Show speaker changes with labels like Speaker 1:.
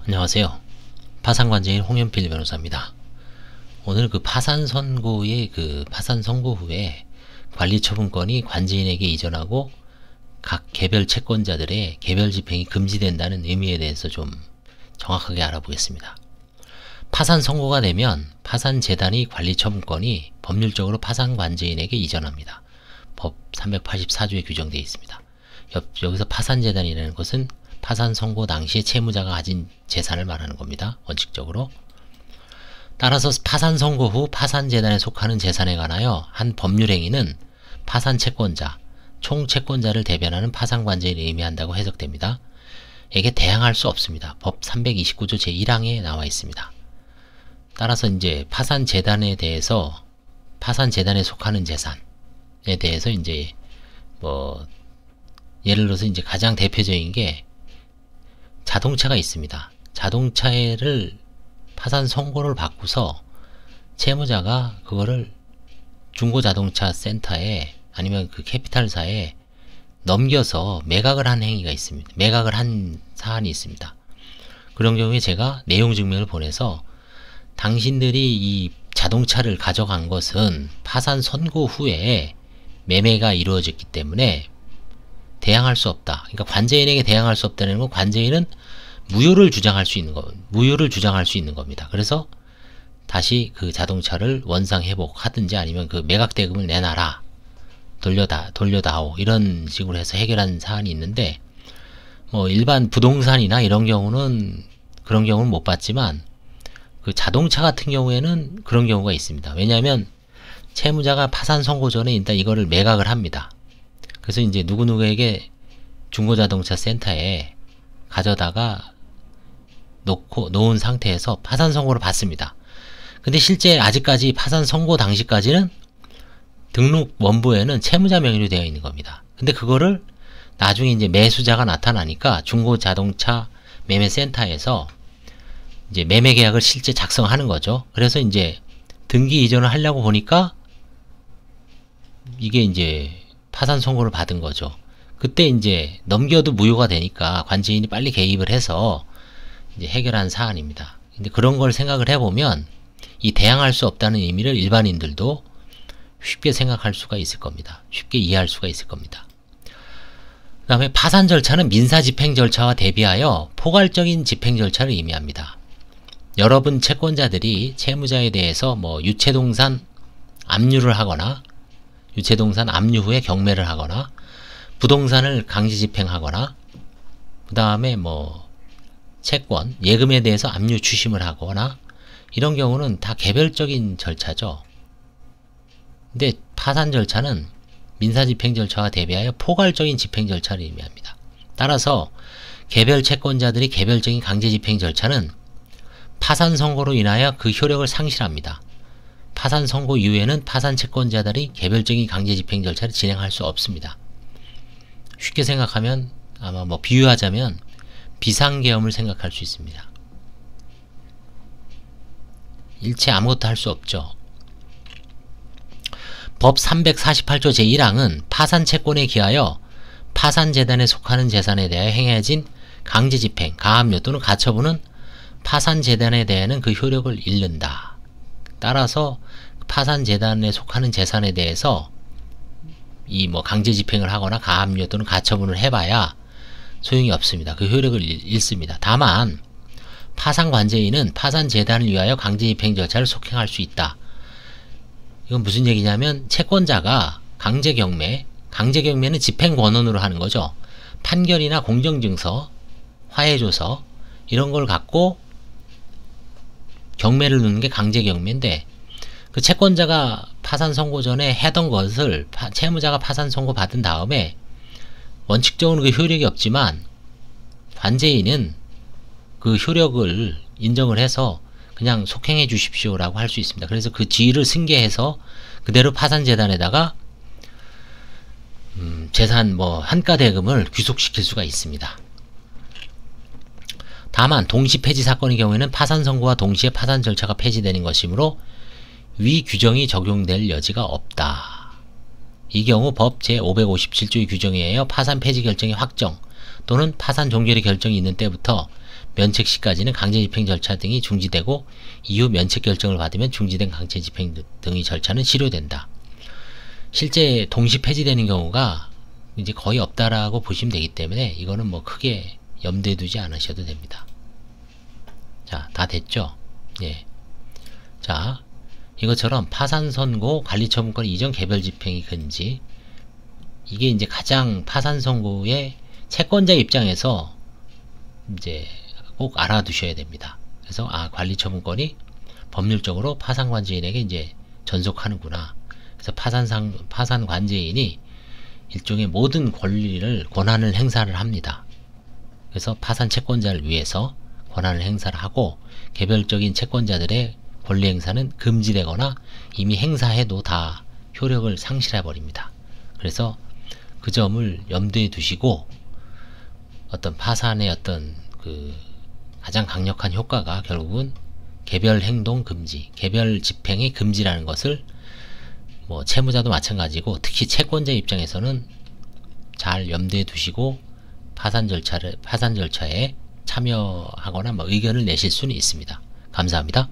Speaker 1: 안녕하세요. 파산관제인 홍현필 변호사입니다. 오늘 그 파산 선고의 파산 선고 후에 관리처분권이 관제인에게 이전하고 각 개별 채권자들의 개별 집행이 금지된다는 의미에 대해서 좀 정확하게 알아보겠습니다. 파산 선고가 되면 파산재단의 관리처분권이 법률적으로 파산관제인에게 이전합니다. 법 384조에 규정되어 있습니다. 여기서 파산재단이라는 것은 파산 선고 당시에 채무자가 가진 재산을 말하는 겁니다. 원칙적으로. 따라서 파산 선고 후 파산재단에 속하는 재산에 관하여 한 법률행위는 파산채권자, 총채권자를 대변하는 파산관제인을 의미한다고 해석됩니다. 에게 대항할 수 없습니다. 법 329조 제1항에 나와 있습니다. 따라서 이제 파산재단에 대해서 파산재단에 속하는 재산에 대해서 이제 예를 들어서 이제 가장 대표적인 게 자동차가 있습니다. 자동차를 파산 선고를 받고서 채무자가 그거를 중고자동차 센터에 아니면 그 캐피탈사에 넘겨서 매각을 한 행위가 있습니다. 매각을 한 사안이 있습니다. 그런 경우에 제가 내용 증명을 보내서 당신들이 이 자동차를 가져간 것은 파산 선고 후에 매매가 이루어졌기 때문에 대항할 수 없다. 그러니까 관제인에게 대항할 수 없다는 건 관제인은 무효를 주장할 수 있는 겁니다. 그래서 다시 그 자동차를 원상 회복하든지 아니면 그 매각 대금을 내놔라. 돌려다오. 이런 식으로 해서 해결한 사안이 있는데 일반 부동산이나 이런 경우는 그런 경우는 못 봤지만 그 자동차 같은 경우에는 그런 경우가 있습니다. 왜냐하면 채무자가 파산 선고 전에 일단 이거를 매각을 합니다. 그래서 이제 누구누구에게 중고자동차 센터에 가져다가 놓은 상태에서 파산 선고를 받습니다. 근데 실제 아직까지 파산 선고 당시까지는 등록 원부에는 채무자 명의로 되어 있는 겁니다. 근데 그거를 나중에 이제 매수자가 나타나니까 중고자동차 매매센터에서 이제 매매 계약을 실제 작성하는 거죠. 그래서 이제 등기 이전을 하려고 보니까 이게 이제 파산 선고를 받은 거죠. 그때 이제 넘겨도 무효가 되니까 관제인이 빨리 개입을 해서 이제 해결한 사안입니다. 근데 그런 걸 생각을 해보면 이 대항할 수 없다는 의미를 일반인들도 쉽게 생각할 수가 있을 겁니다. 쉽게 이해할 수가 있을 겁니다. 그 다음에 파산 절차는 민사집행 절차와 대비하여 포괄적인 집행 절차를 의미합니다. 여러분 채권자들이 채무자에 대해서 유체동산 압류를 하거나 유체동산 압류 후에 경매를 하거나 부동산을 강제집행하거나 그 다음에 채권, 예금에 대해서 압류 추심을 하거나 이런 경우는 다 개별적인 절차죠. 근데 파산 절차는 민사집행 절차와 대비하여 포괄적인 집행 절차를 의미합니다. 따라서 개별 채권자들이 개별적인 강제집행 절차는 파산 선고로 인하여 그 효력을 상실합니다. 파산 선고 이후에는 파산 채권자들이 개별적인 강제집행 절차를 진행할 수 없습니다. 쉽게 생각하면 아마 비유하자면 비상계엄을 생각할 수 있습니다. 일체 아무것도 할 수 없죠. 법 348조 제1항은 파산채권에 기하여 파산재단에 속하는 재산에 대하여 행해진 강제집행, 가압류 또는 가처분은 파산재단에 대해는 그 효력을 잃는다. 따라서 파산재단에 속하는 재산에 대해서 강제집행을 하거나 가압류 또는 가처분을 해봐야 소용이 없습니다. 그 효력을 잃습니다. 다만 파산관제인은 파산재단을 위하여 강제집행 절차를 속행할 수 있다. 이건 무슨 얘기냐면 채권자가 강제경매는 집행권원으로 하는 거죠. 판결이나 공정증서, 화해조서 이런 걸 갖고 경매를 넣는 게 강제경매인데 그 채권자가 파산 선고 전에 하던 것을 채무자가 파산 선고 받은 다음에 원칙적으로는 그 효력이 없지만 관제인은 그 효력을 인정을 해서 그냥 속행해 주십시오 라고 할 수 있습니다. 그래서 그 지위를 승계해서 그대로 파산재단에다가 재산 한가대금을 귀속시킬 수가 있습니다. 다만 동시 폐지 사건의 경우에는 파산 선고와 동시에 파산 절차가 폐지되는 것이므로 위 규정이 적용될 여지가 없다. 이 경우 법 제557조의 규정에 의하여 파산 폐지 결정의 확정 또는 파산 종결의 결정이 있는 때부터 면책 시까지는 강제집행 절차 등이 중지되고 이후 면책 결정을 받으면 중지된 강제집행 등의 절차는 실효된다. 실제 동시 폐지되는 경우가 이제 거의 없다라고 보시면 되기 때문에 이거는 뭐 크게 염두에 두지 않으셔도 됩니다. 자, 다 됐죠? 예. 자, 이것처럼 파산 선고, 관리처분권 이전 개별 집행이 금지. 이게 이제 가장 파산 선고의 채권자 입장에서 이제 꼭 알아두셔야 됩니다. 그래서 관리처분권이 법률적으로 파산관제인에게 이제 전속하는구나. 그래서 파산관제인이 일종의 모든 권한을 행사를 합니다. 그래서 파산 채권자를 위해서 권한을 행사를 하고 개별적인 채권자들의 권리 행사는 금지되거나 이미 행사해도 다 효력을 상실해 버립니다. 그래서 그 점을 염두에 두시고 어떤 파산의 어떤 그 가장 강력한 효과가 결국은 개별 행동 금지, 개별 집행의 금지라는 것을 뭐 채무자도 마찬가지고 특히 채권자 입장에서는 잘 염두에 두시고 파산 절차에 참여하거나 뭐 의견을 내실 수는 있습니다. 감사합니다.